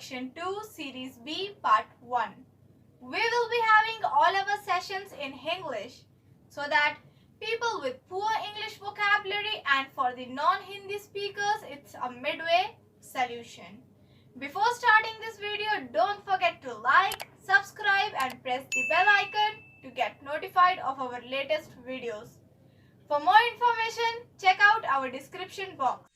Section 2, Series B, Part 1. We will be having all our sessions in English so that people with poor English vocabulary and for the non-Hindi speakers, it's a midway solution. Before starting this video, don't forget to like, subscribe and press the bell icon to get notified of our latest videos. For more information, check out our description box.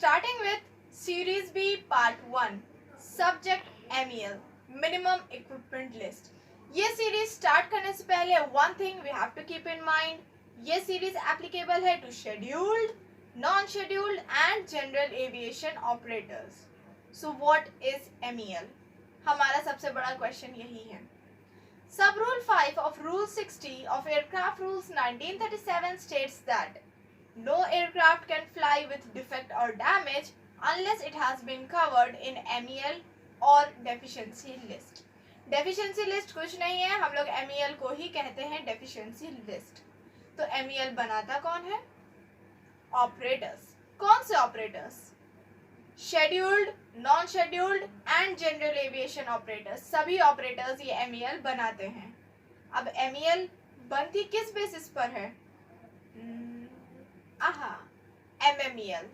Starting with Series B Part 1, Subject MEL, Minimum Equipment List. ये series start करने से पहले one thing we have to keep in mind, ये series applicable है to scheduled, non-scheduled and general aviation operators. So what is MEL? हमारा सबसे बड़ा question यही है. Sub Rule 5 of Rule 60 of Aircraft Rules 1937 states that no aircraft can fly with defect or damage unless it has been covered in MEL or deficiency list. Deficiency list कुछ नहीं है, हम लोग MEL को ही कहते हैं deficiency list. तो MEL बनाता कौन है? Operators. कौन से operators? Scheduled, non-scheduled and general aviation operators. सभी operators ये MEL बनाते हैं. अब MEL बनती किस बेसिस पर है? MMEL.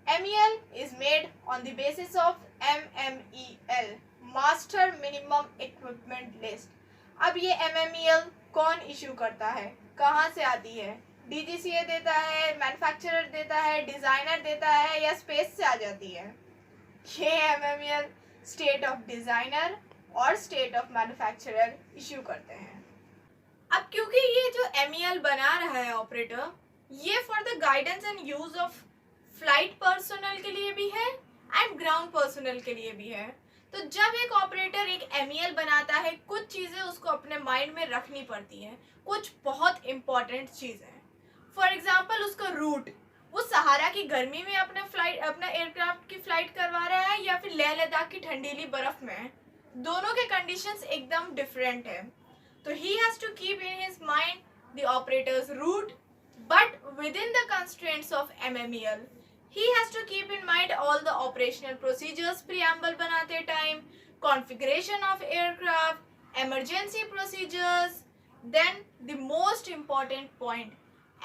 MEL is made on the basis of MMEL, Master Minimum Equipment List. अब ये MMEL कौन इशू करता है, कहाँ से आती है? DGCA देता है, मैन्युफैक्चरर देता है, डिजाइनर देता है या स्पेस से आ जाती है? ये MMEL स्टेट ऑफ डिजाइनर और स्टेट ऑफ मैन्युफैक्चरर इशू करते हैं. अब क्योंकि ये जो MEL बना रहा है ऑपरेटर, ये for the guidance and use of flight personal के लिए भी है एंड ग्राउंड पर्सनल के लिए भी है. तो जब एक ऑपरेटर एक MEL बनाता है, कुछ चीज़ें उसको अपने माइंड में रखनी पड़ती हैं, कुछ बहुत इंपॉर्टेंट चीज़ें. फॉर एग्जांपल उसका रूट, वो सहारा की गर्मी में अपना एयरक्राफ्ट की फ्लाइट करवा रहा है या फिर लेह लद्दाख की ठंडीली बर्फ में है. दोनों के कंडीशंस एकदम डिफरेंट है. तो he has to keep in his mind the operators route, but within the constraints of MMEL, he has to keep in mind all the operational procedures preamble banate time, configuration of aircraft, emergency procedures. Then the most important point,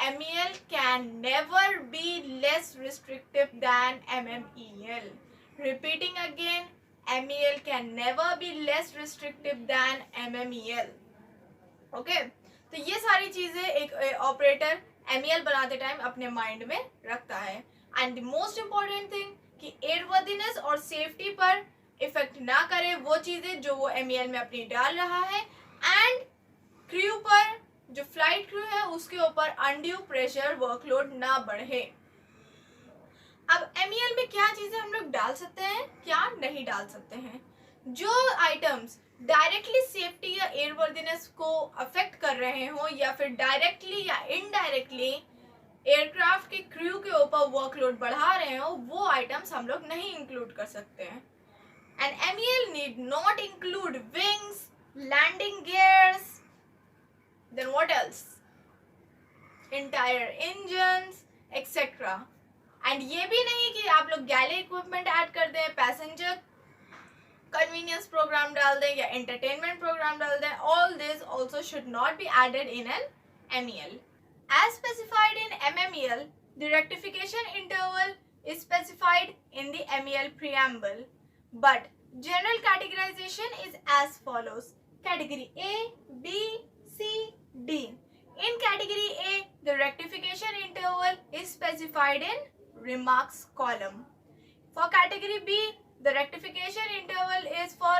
MEL can never be less restrictive than MMEL. Repeating again, MEL can never be less restrictive than MMEL. Okay, तो ये सारी चीजें एक operator MEL बनाते time अपने mind में रखता है. And the most important thing कि एयरवर्दीनेस और सेफ्टी पर इफेक्ट ना करे वो चीजें जो वो MEL में अपनी डाल रहा है, एंड क्रू पर, जो फ्लाइट क्रू है उसके ऊपर अनड्यू प्रेशर वर्कलोड ना बढ़े. अब MEL में क्या चीजें हम लोग डाल सकते हैं, क्या नहीं डाल सकते हैं? जो आइटम्स डायरेक्टली सेफ्टी या एयरवर्दीनेस को अफेक्ट कर रहे हो या फिर डायरेक्टली या इनडायरेक्टली एयरक्राफ्ट के क्रू के ऊपर वर्कलोड बढ़ा रहे हो, वो आइटम्स हम लोग नहीं इंक्लूड कर सकते हैं. And MEL need not include wings, landing gears, then what else, entire engines etcetera. And ये भी नहीं कि आप लोग गैली इक्विपमेंट ऐड कर दें, पैसेंजर कन्वीनियंस प्रोग्राम डाल दें या एंटरटेनमेंट प्रोग्राम डाल दें. All this also should not be added in an MEL. As specified in MMEL, the rectification interval is specified in the MEL preamble, but general categorization is as follows. Category A, B, C, D. In category A, the rectification interval is specified in remarks column. For category B, the rectification interval is for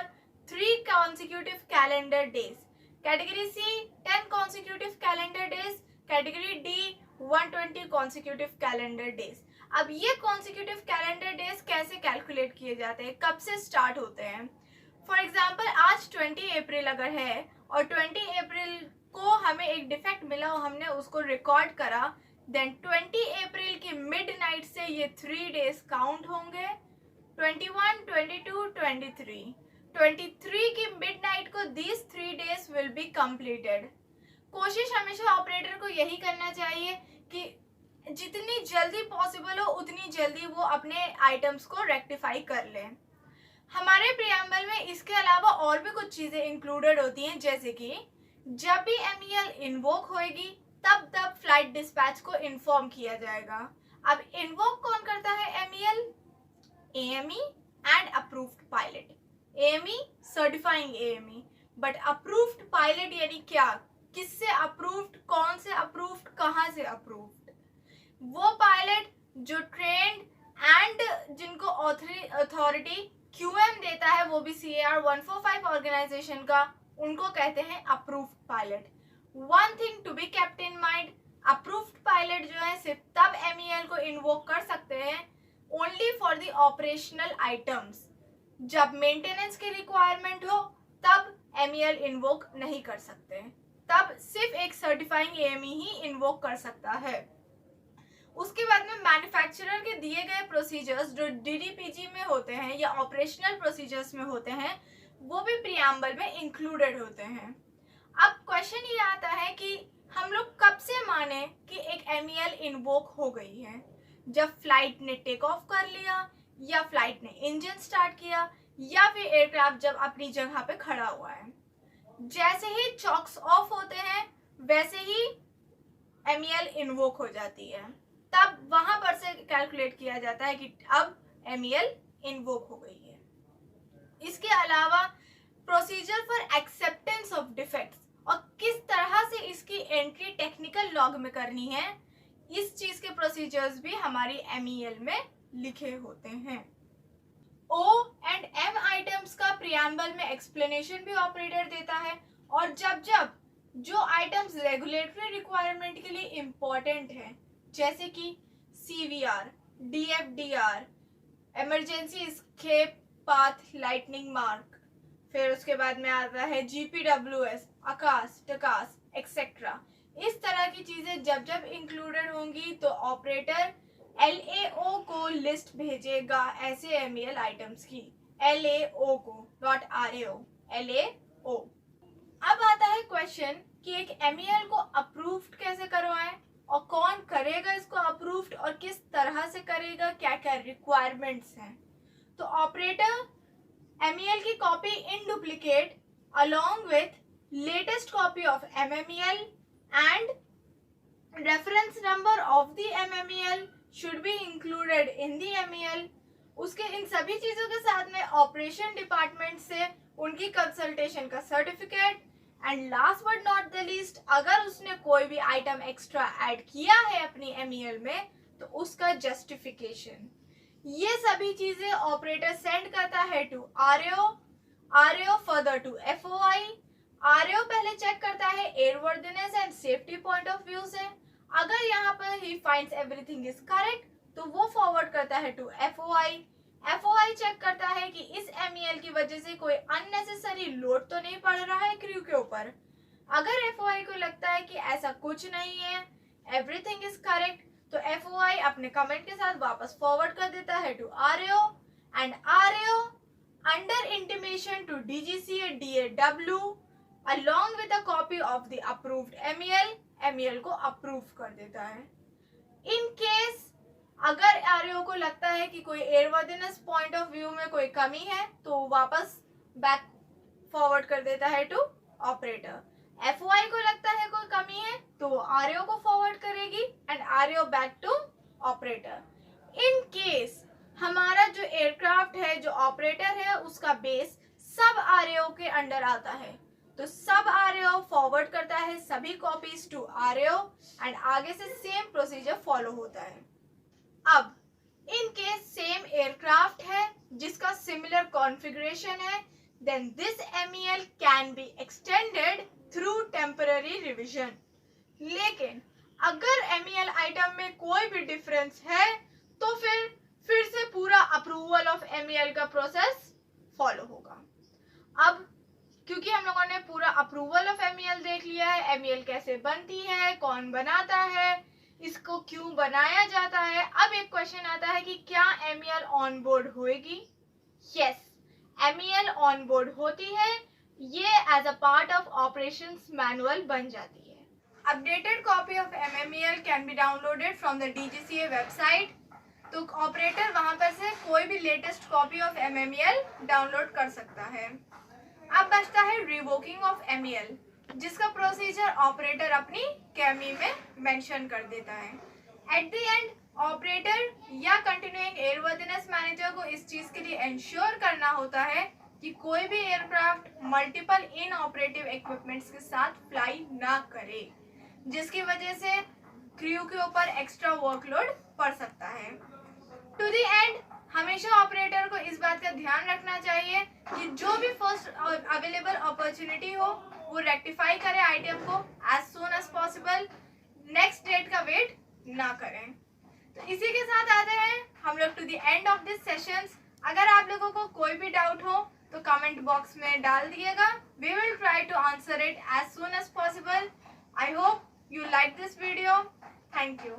3 consecutive calendar days. Category C, 10 consecutive calendar days. Category D, 120 consecutive calendar days. अब ये consecutive calendar days कैसे calculate किए जाते हैं, कब से start होते हैं? फॉर एग्जाम्पल आज 20 अप्रैल अगर है और 20 अप्रैल को हमें एक डिफेक्ट मिला और हमने उसको रिकॉर्ड करा, देन 20 अप्रैल की मिडनाइट से ये 3 डेज काउंट होंगे. 21, 22, 23. 23 की मिडनाइट को these 3 days will be completed. कोशिश हमेशा ऑपरेटर को यही करना चाहिए कि जितनी जल्दी पॉसिबल हो उतनी जल्दी वो अपने आइटम्स को रेक्टिफाई कर लें। हमारे प्रियम्बल में इसके अलावा और भी कुछ चीज़ें इंक्लूडेड होती हैं, जैसे कि जब भी MEL इन्वोक होएगी तब तब फ्लाइट डिस्पैच को इन्फॉर्म किया जाएगा। अब इन्वोक कौन करता है MEL? AME and approved pilot. AME certifying AME, but approved pilot यानी क्या? किससे अप्रूव्ड, कौन से अप्रूव्ड, कहाँ से अप्रूव्ड? वो पायलट जो ट्रेंड एंड जिनको अथॉरिटी QM देता है, वो भी CAR 145 ऑर्गेनाइजेशन का, उनको कहते हैं approved pilot. One thing to be kept in mind, approved pilot जो है सिर्फ तब MEL को इन्वोक कर सकते हैं only for the operational items. जब मेंटेनेंस की रिक्वायरमेंट हो तब MEL इन्वोक नहीं कर सकते, तब सिर्फ एक सर्टिफाइंग AME ही इन्वोक कर सकता है। उसके बाद में मैन्युफैक्चरर के दिए गए प्रोसीजर्स जो DDPG में होते हैं या ऑपरेशनल प्रोसीजर्स में होते हैं, वो भी प्रियम्बल में इंक्लूडेड होते हैं। अब क्वेश्चन ये आता है कि हम लोग कब से माने कि एक MEL इन्वोक हो गई है? जब फ्लाइट ने टेक ऑफ कर लिया, या फ्लाइट ने इंजन स्टार्ट किया, या फिर एयरक्राफ्ट जब अपनी जगह पे खड़ा हुआ है। जैसे ही चॉक्स ऑफ होते हैं वैसे ही MEL इन्वोक हो जाती है, तब वहां पर से कैलकुलेट किया जाता है कि अब MEL इन्वोक हो गई है। इसके अलावा procedure for acceptance of defects और किस तरह से इसकी एंट्री टेक्निकल लॉग में करनी है, इस चीज के प्रोसीजर्स भी हमारी MEL में लिखे होते हैं। O एंड M आइटम्स का प्रियम्बल में एक्सप्लेनेशन भी ऑपरेटर देता है, और जब जब जो आइटम्स रेगुलेटरी रिक्वायरमेंट के लिए इंपॉर्टेंट है, जैसे कि CVR, DFDR, emergency escape path lightning mark, फिर उसके बाद में आता है GPWS, आकाश, टकास एक्सेट्रा, इस तरह की चीजें जब जब इंक्लूडेड होंगी तो ऑपरेटर LAO को लिस्ट भेजेगा ऐसे MEL आइटम्स की, LAO को, नॉट RAO, LAO। अब आता है क्वेश्चन कि एक MEL को अप्रूव्ड कैसे करवाएं और कौन करेगा इसको अप्रूव्ड और किस तरह से करेगा, क्या क्या रिक्वायरमेंट्स हैं। तो ऑपरेटर MEL की copy in duplicate along with latest copy of MMEL and reference number of the MMEL should be included in the MEL। उसके इन सभी चीजों के साथ में ऑपरेशन डिपार्टमेंट से उनकी कंसल्टेशन का certificate, and last but not the least, अगर उसने कोई भी आइटम एक्स्ट्रा ऐड किया है अपनी MEL में तो उसका जस्टिफिकेशन। ये सभी चीजें ऑपरेटर सेंड करता है to RAO further to FOI। RAO पहले चेक करता है airworthiness and safety point of view से, अगर यहाँ पर ही फाइंड्स एवरीथिंग इज करेक्ट तो वो फॉरवर्ड करता है टू FOI। FOI चेक करता है कि इस MEL की वजह से कोई अननेसेसरी लोड तो नहीं पड़ रहा है क्रू के ऊपर। अगर FOI को लगता है कि ऐसा कुछ नहीं है, एवरीथिंग इज करेक्ट, तो FOI अपने कमेंट के साथ वापस फॉरवर्ड कर देता है to RAO, and RAO under intimation to DGC and DAW along with a copy of the approved MEL को अप्रूव कर देता है। इन केस अगर RAO को लगता है कि कोई एयरवर्दीनेस पॉइंट ऑफ व्यू में कोई कमी है तो वापस बैक फॉरवर्ड कर देता है टू ऑपरेटर। FOI को लगता है कोई कमी है तो वो RAO को फॉरवर्ड करेगी and RAO back to operator. In case हमारा जो एयरक्राफ्ट है, जो ऑपरेटर है, उसका बेस सब RAO के अंडर आता है तो सब RAO फॉरवर्ड करता है सभी कॉपीज टू RAO एंड आगे से सेम प्रोसीजर फॉलो होता है। अब इन केस सेम एयरक्राफ्ट है जिसका सिमिलर कॉन्फ़िगरेशन है, then this MEL can be extended through temporary revision। लेकिन अगर MEL आइटम में कोई भी डिफरेंस है तो फिर से पूरा अप्रूवल ऑफ MEL का प्रोसेस फॉलो होगा। अब क्योंकि हम लोगों ने पूरा अप्रूवल ऑफ MEL देख लिया है, MEL कैसे बनती है, कौन बनाता है, इसको क्यों बनाया जाता है, अब एक क्वेश्चन आता है कि क्या MEL ऑन बोर्ड होएगी? यस, MEL ऑन बोर्ड होती है, ये as a part of operations manual बन जाती है। Updated copy of MMEL can be downloaded from the DGCA website. तो ऑपरेटर वहां पर से कोई भी latest copy of MMEL download कर सकता है। अब बचता है रिवोकिंग ऑफ MEL, जिसका प्रोसीजर ऑपरेटर अपनी कैमी में मेंशन कर देता है। एट द एंड ऑपरेटर या कंटिन्यूइंग एयरवर्थिनेस मैनेजर को इस चीज के लिए इंश्योर करना होता है कि कोई भी एयरक्राफ्ट मल्टीपल इन ऑपरेटिव इक्विपमेंट्स के साथ फ्लाई ना करे, जिसकी वजह से क्रू के ऊपर एक्स्ट्रा वर्कलोड पड़ सकता है। टू द एंड हमेशा ऑपरेटर को इस बात का ध्यान रखना चाहिए कि जो भी फर्स्ट अवेलेबल अपॉर्चुनिटी हो वो रेक्टिफाई करे आइटम को as soon as possible, next date का वेट ना करें। तो इसी के साथ आते हैं हम लोग to the end of this sessions. अगर आप लोगों को कोई भी डाउट हो तो कमेंट बॉक्स में डाल दिएगा। We will try to answer it as soon as possible. I hope you like this video. Thank you.